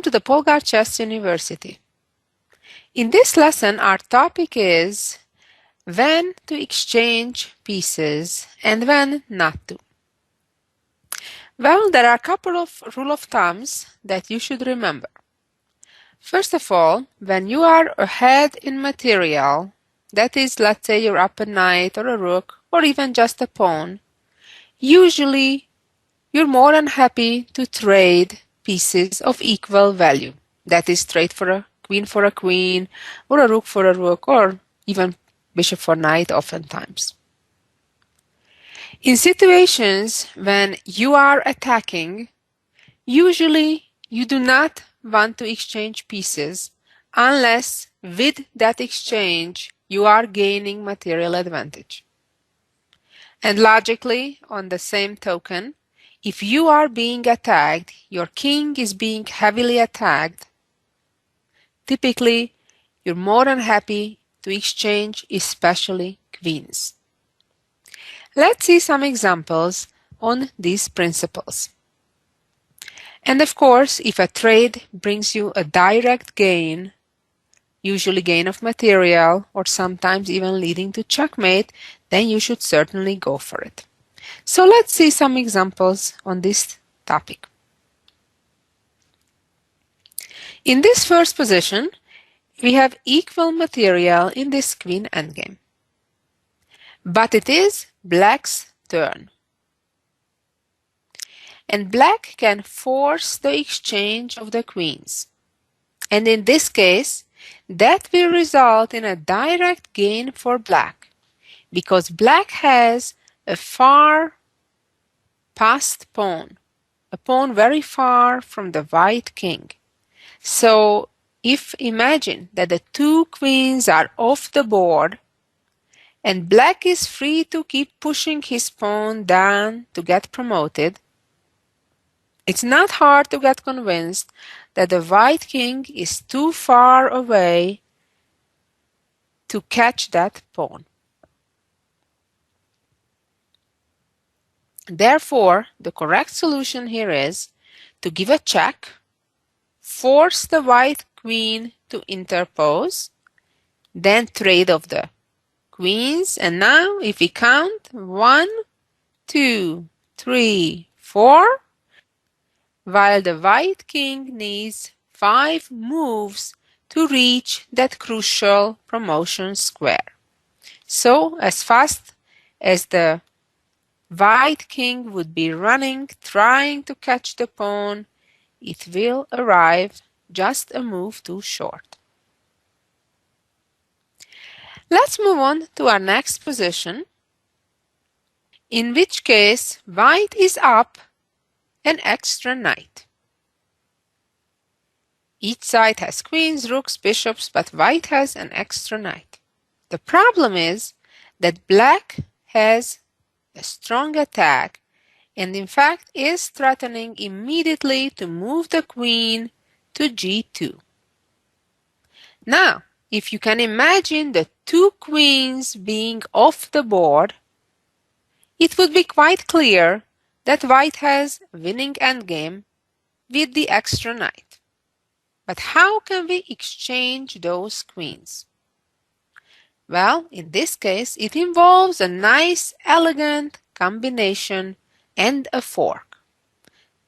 to the Polgar Chess University. In this lesson, our topic is when to exchange pieces and when not to. Well, there are a couple of rules of thumbs that you should remember. First of all, when you are ahead in material, that is, let's say you're up a knight or a rook or even just a pawn, usually you're more than happy to trade pieces of equal value. That is, trade for a queen or a rook for a rook, or even bishop for knight oftentimes. In situations when you are attacking, usually you do not want to exchange pieces unless with that exchange you are gaining material advantage. And logically, on the same token, if you are being attacked, your king is being heavily attacked, typically you're more than happy to exchange, especially queens. Let's see some examples on these principles. And of course, if a trade brings you a direct gain, usually gain of material, or sometimes even leading to checkmate, then you should certainly go for it. So let's see some examples on this topic. In this first position, we have equal material in this queen endgame. But it is black's turn. And black can force the exchange of the queens. And in this case, that will result in a direct gain for black, because black has a far passed pawn, a pawn very far from the white king. So if imagine that the two queens are off the board and black is free to keep pushing his pawn down to get promoted, it's not hard to get convinced that the white king is too far away to catch that pawn. Therefore, the correct solution here is to give a check, force the white queen to interpose, then trade of the queens, and now if we count 1, 2, 3, 4, while the white king needs 5 moves to reach that crucial promotion square. So as fast as the white king would be running, trying to catch the pawn, it will arrive just a move too short. Let's move on to our next position, in which case white is up an extra knight. Each side has queens, rooks, bishops, but white has an extra knight. The problem is that black has a strong attack and in fact is threatening immediately to move the queen to g2. Now, if you can imagine the two queens being off the board, it would be quite clear that white has winning endgame with the extra knight. But how can we exchange those queens? Well, in this case, it involves a nice, elegant combination and a fork.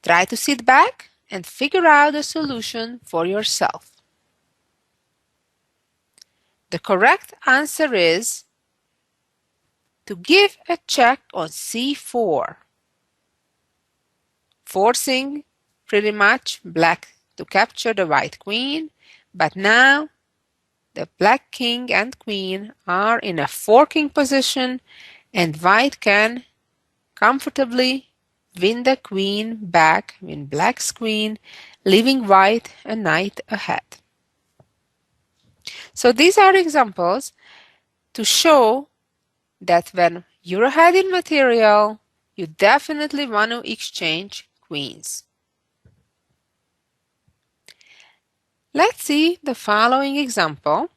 Try to sit back and figure out a solution for yourself. The correct answer is to give a check on c4, forcing pretty much black to capture the white queen, but now the black king and queen are in a forking position and white can comfortably win the queen back, win black's queen, leaving white a knight ahead. So these are examples to show that when you're ahead in material, you definitely want to exchange queens. Let's see the following example.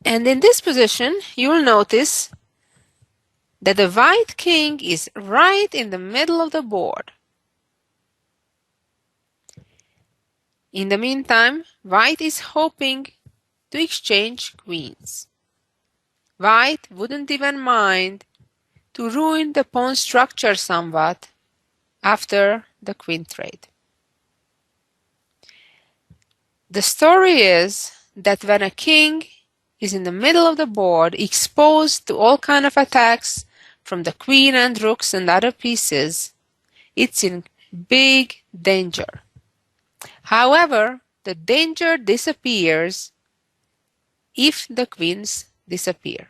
And in this position, you will notice that the white king is right in the middle of the board. In the meantime, white is hoping to exchange queens. White wouldn't even mind to ruin the pawn structure somewhat after the queen trade. The story is that when a king is in the middle of the board, exposed to all kinds of attacks from the queen and rooks and other pieces, it's in big danger. However, the danger disappears if the queens disappear.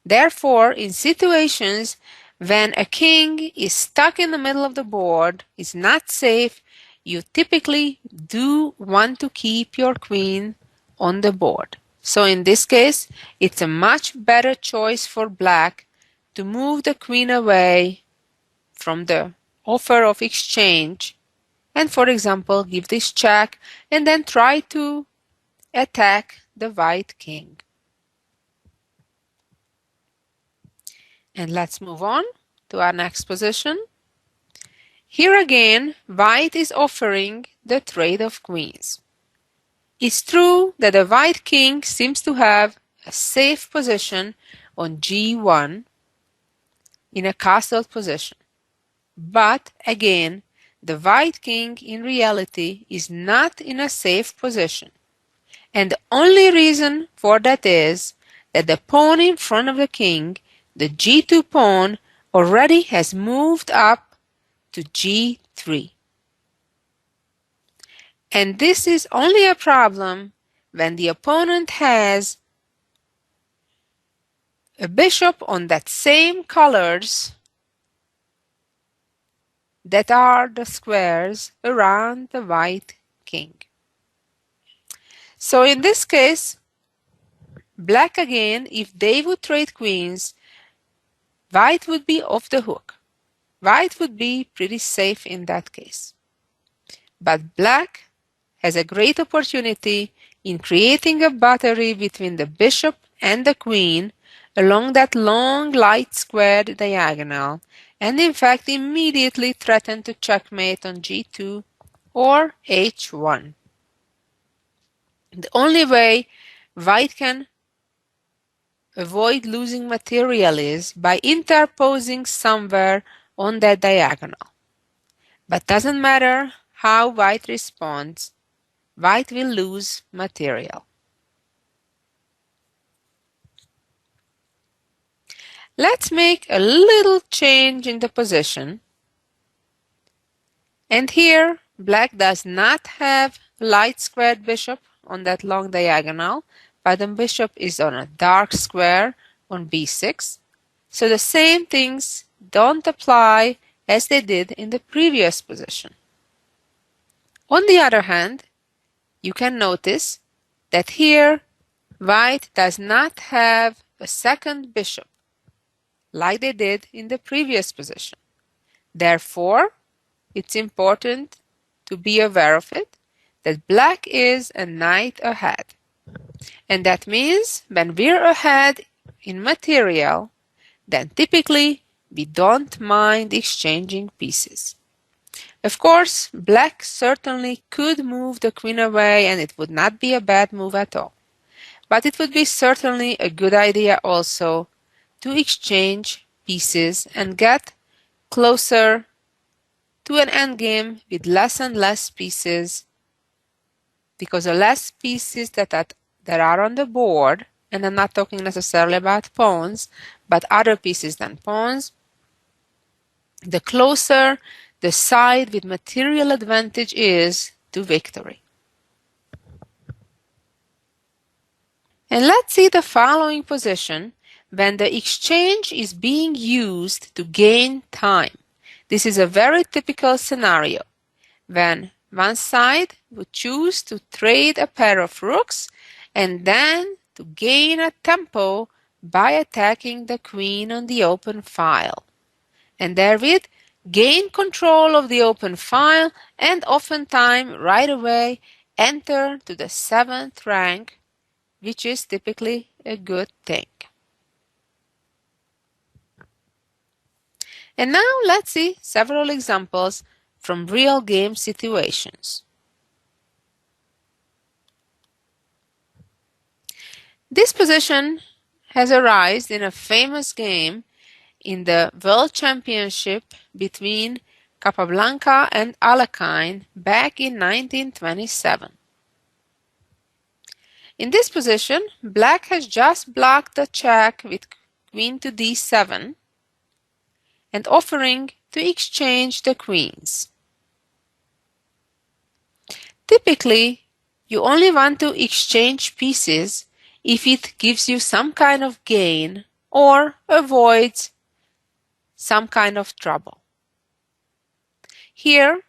Therefore, in situations when a king is stuck in the middle of the board, is not safe, you typically do want to keep your queen on the board. So in this case, it's a much better choice for black to move the queen away from the offer of exchange and, for example, give this check and then try to attack the white king. And let's move on to our next position. Here again, white is offering the trade of queens. It's true that the white king seems to have a safe position on g1 in a castled position. But again, the white king in reality is not in a safe position. And the only reason for that is that the pawn in front of the king, the g2 pawn, already has moved up to g3. And this is only a problem when the opponent has a bishop on that same colors that are the squares around the white king. So in this case, black again, if they would trade queens, white would be off the hook. White would be pretty safe in that case. But black has a great opportunity in creating a battery between the bishop and the queen along that long light squared diagonal, and in fact immediately threaten to checkmate on g2 or h1. The only way white can avoid losing material is by interposing somewhere on that diagonal. But doesn't matter how white responds, white will lose material. Let's make a little change in the position. And here, black does not have a light squared bishop on that long diagonal, but the bishop is on a dark square on b6. So the same things don't apply as they did in the previous position. On the other hand, you can notice that here, white does not have a second bishop like they did in the previous position. Therefore, it's important to be aware of it, that black is a knight ahead. And that means when we're ahead in material, then typically we don't mind exchanging pieces. Of course, black certainly could move the queen away and it would not be a bad move at all. But it would be certainly a good idea also to exchange pieces and get closer to an endgame with less and less pieces, because the less pieces that are on the board, and I'm not talking necessarily about pawns, but other pieces than pawns, the closer the side with material advantage is to victory. And let's see the following position when the exchange is being used to gain time. This is a very typical scenario when one side would choose to trade a pair of rooks and then to gain a tempo by attacking the queen on the open file, and therewith gain control of the open file and oftentimes right away enter to the 7th rank, which is typically a good thing. And now let's see several examples from real game situations. This position has arisen in a famous game in the World Championship between Capablanca and Alekhine back in 1927. In this position, Black has just blocked the check with Queen to d7 and offering to exchange the queens. Typically, you only want to exchange pieces if it gives you some kind of gain or avoids some kind of trouble. Here,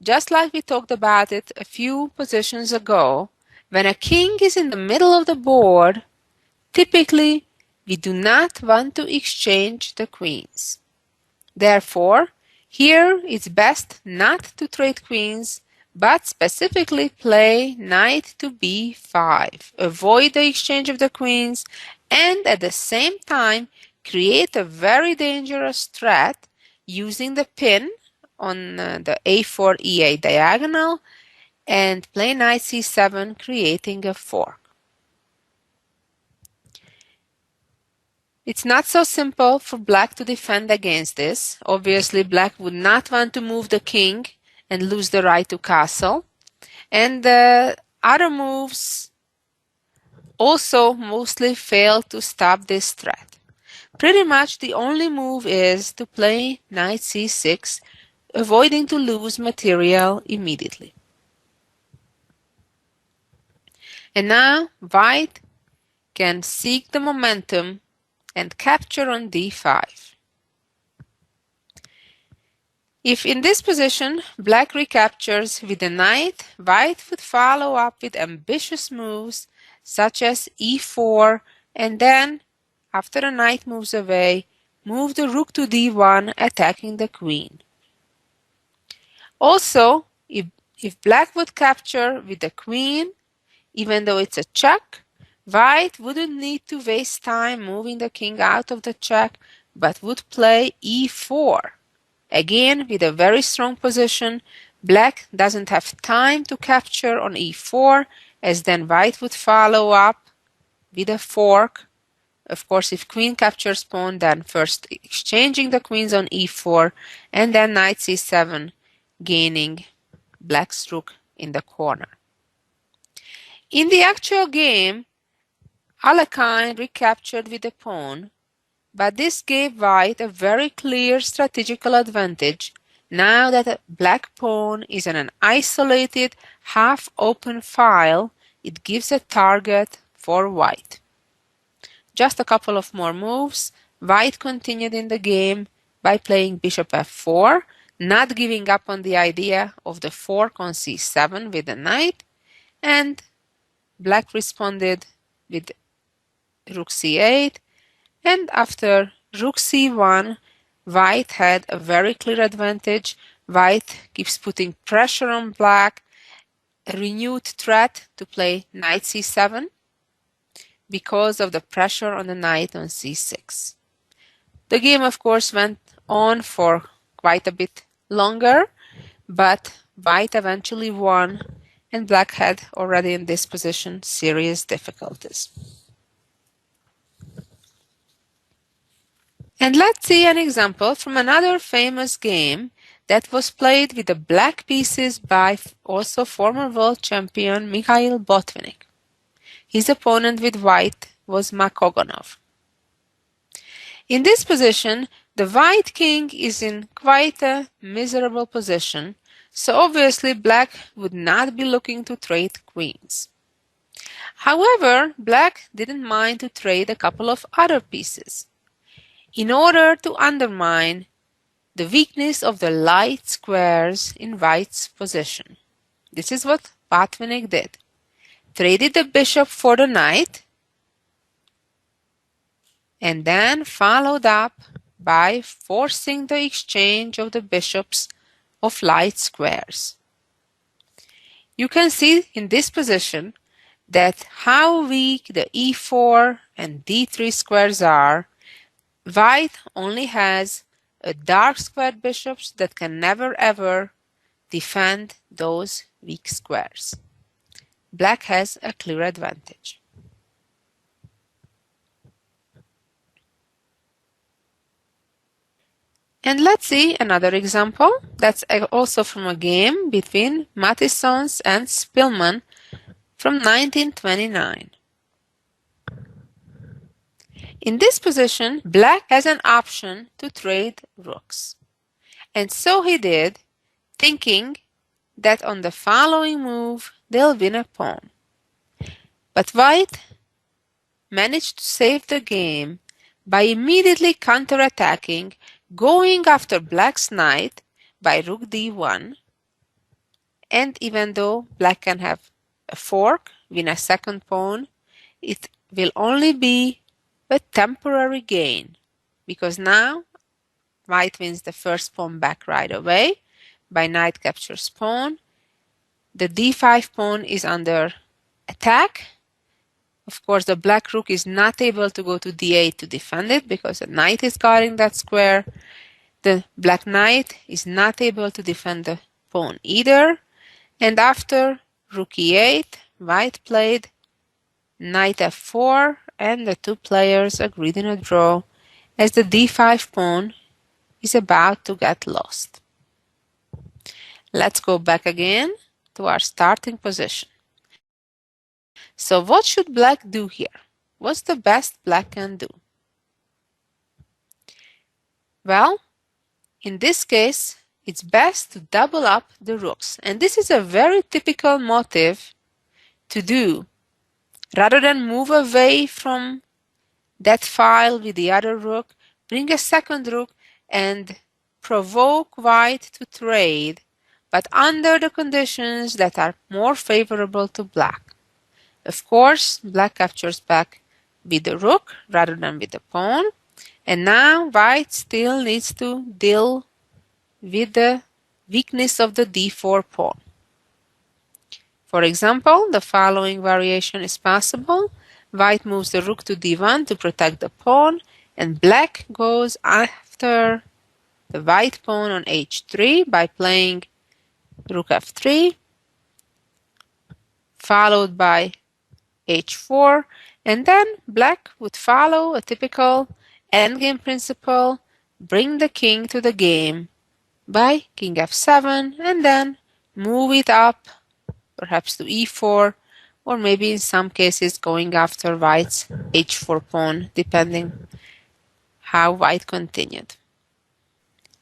just like we talked about it a few positions ago, when a king is in the middle of the board, typically we do not want to exchange the queens. Therefore, here it's best not to trade queens, but specifically play knight to b5, avoid the exchange of the queens, and at the same time create a very dangerous threat using the pin on the a4 e8 diagonal and play knight c7, creating a fork. It's not so simple for Black to defend against this. Obviously, Black would not want to move the king and lose the right to castle. And the other moves also mostly fail to stop this threat. Pretty much the only move is to play knight c6, avoiding to lose material immediately. And now White can seek the momentum and capture on d5. If in this position Black recaptures with the knight, White would follow up with ambitious moves such as e4 and then, after the knight moves away, move the rook to d1, attacking the queen. Also, if Black would capture with the queen, even though it's a check, White wouldn't need to waste time moving the king out of the check, but would play e4. Again, with a very strong position, Black doesn't have time to capture on e4, as then White would follow up with a fork. Of course, if queen captures pawn, then first exchanging the queens on e4, and then knight c7, gaining Black's rook in the corner. In the actual game, Alekhine recaptured with a pawn, but this gave White a very clear strategical advantage now that a Black pawn is in an isolated, half-open file. It gives a target for White. Just a couple of more moves. White continued in the game by playing bishop f4, not giving up on the idea of the fork on c7 with the knight, and Black responded with rook c8, and after rook c1, White had a very clear advantage. White keeps putting pressure on Black, a renewed threat to play knight c7 because of the pressure on the knight on c6. The game, of course, went on for quite a bit longer, but White eventually won, and Black had already in this position serious difficulties. And let's see an example from another famous game that was played with the black pieces by also former world champion Mikhail Botvinnik. His opponent with white was Makogonov. In this position, the white king is in quite a miserable position, so obviously Black would not be looking to trade queens. However, Black didn't mind to trade a couple of other pieces in order to undermine the weakness of the light squares in White's position. This is what Botvinnik did. Traded the bishop for the knight, and then followed up by forcing the exchange of the bishops of light squares. You can see in this position that how weak the e4 and d3 squares are. White only has a dark squared bishops that can never ever defend those weak squares. Black has a clear advantage. And let's see another example that's also from a game between Mattissons and Spillman from 1929. In this position, Black has an option to trade rooks. And so he did, thinking that on the following move they'll win a pawn. But White managed to save the game by immediately counterattacking, going after Black's knight by rook d1. And even though Black can have a fork, win a second pawn, it will only be a temporary gain, because now White wins the first pawn back right away by knight captures pawn. The d5 pawn is under attack. Of course, the black rook is not able to go to d8 to defend it because the knight is guarding that square. The black knight is not able to defend the pawn either. And after rook e8, White played knight f4, and the two players agreed in a draw as the d5 pawn is about to get lost. Let's go back again to our starting position. So what should Black do here? What's the best Black can do? Well, in this case, it's best to double up the rooks. And this is a very typical motive to do. Rather than move away from that file with the other rook, bring a second rook and provoke White to trade, but under the conditions that are more favorable to Black. Of course, Black captures back with the rook rather than with the pawn, and now White still needs to deal with the weakness of the d4 pawn. For example, the following variation is possible. White moves the rook to d1 to protect the pawn, and Black goes after the white pawn on h3 by playing rook f3, followed by h4, and then Black would follow a typical endgame principle, bring the king to the game by king f7, and then move it up, perhaps to e4, or maybe in some cases going after White's h4 pawn, depending how White continued.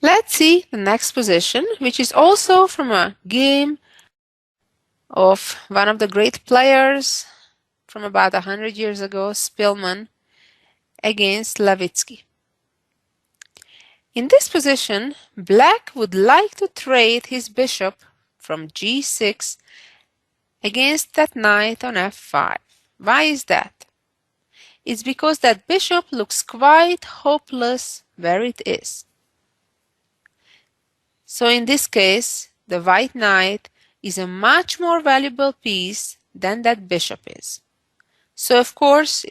Let's see the next position, which is also from a game of one of the great players from about 100 years ago, Spillman, against Levitsky. In this position, Black would like to trade his bishop from g6 against that knight on f5. Why is that? It's because that bishop looks quite hopeless where it is. So in this case, the white knight is a much more valuable piece than that bishop is. So of course,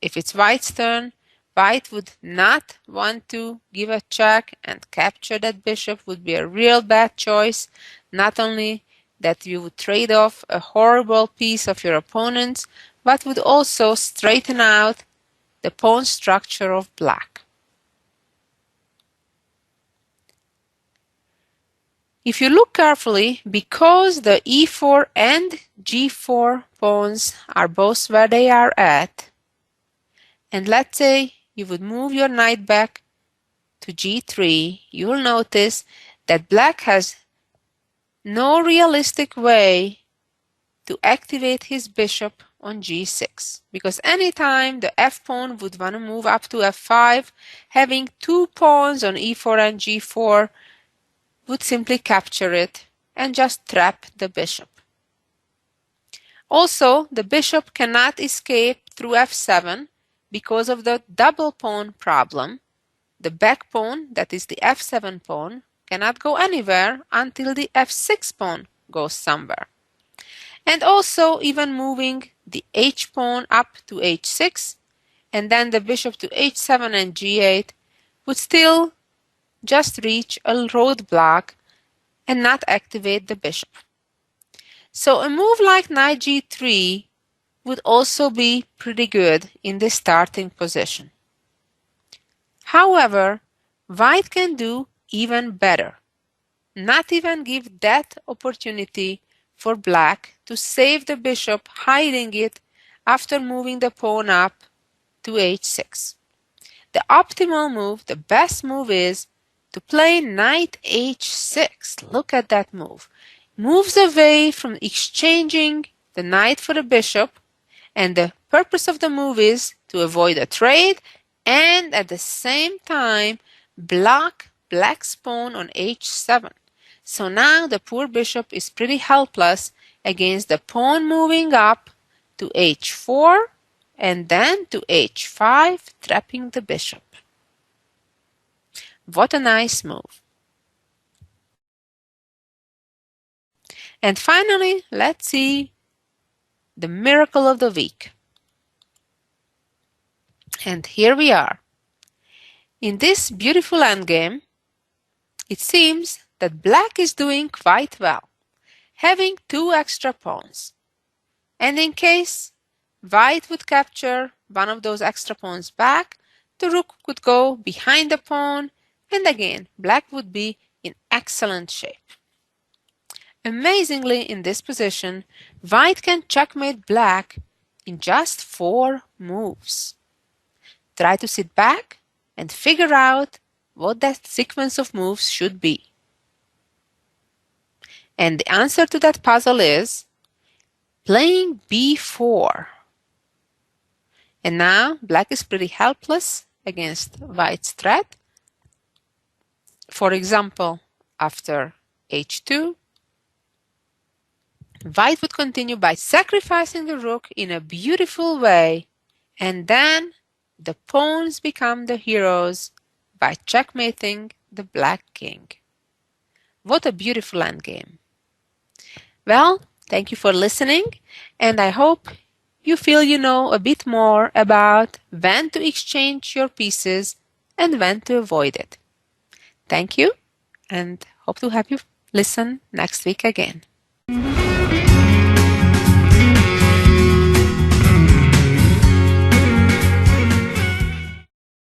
if it's White's turn, White would not want to give a check, and capture that bishop would be a real bad choice. Not only that you would trade off a horrible piece of your opponent's, but would also straighten out the pawn structure of Black. If you look carefully, because the e4 and g4 pawns are both where they are at, and let's say you would move your knight back to g3, you will notice that Black has no realistic way to activate his bishop on g6, because anytime the f pawn would want to move up to f5, having two pawns on e4 and g4 would simply capture it and just trap the bishop. Also, the bishop cannot escape through f7 because of the double pawn problem. The back pawn, that is the f7 pawn, cannot go anywhere until the f6 pawn goes somewhere. And also, even moving the h pawn up to h6 and then the bishop to h7 and g8 would still just reach a roadblock and not activate the bishop. So a move like knight g3 would also be pretty good in the starting position. However, White can do even better. Not even give that opportunity for black to save the bishop, hiding it after moving the pawn up to h6. The optimal move, the best move is to play knight h6. Look at that move. Moves away from exchanging the knight for the bishop, and the purpose of the move is to avoid a trade and at the same time block black's pawn on h7. So now the poor bishop is pretty helpless against the pawn moving up to h4 and then to h5, trapping the bishop. What a nice move. And finally, let's see the miracle of the week. And here we are. In this beautiful endgame, it seems that black is doing quite well, having 2 extra pawns. And in case white would capture one of those extra pawns back, the rook could go behind the pawn, and again, black would be in excellent shape. Amazingly, in this position, white can checkmate black in just 4 moves. Try to sit back and figure out what that sequence of moves should be. And the answer to that puzzle is playing b4. And now black is pretty helpless against white's threat. For example, after h2, white would continue by sacrificing the rook in a beautiful way, and then the pawns become the heroes by checkmating the black king. What a beautiful endgame. Well, thank you for listening, and I hope you feel you know a bit more about when to exchange your pieces and when to avoid it. Thank you, and hope to have you listen next week again.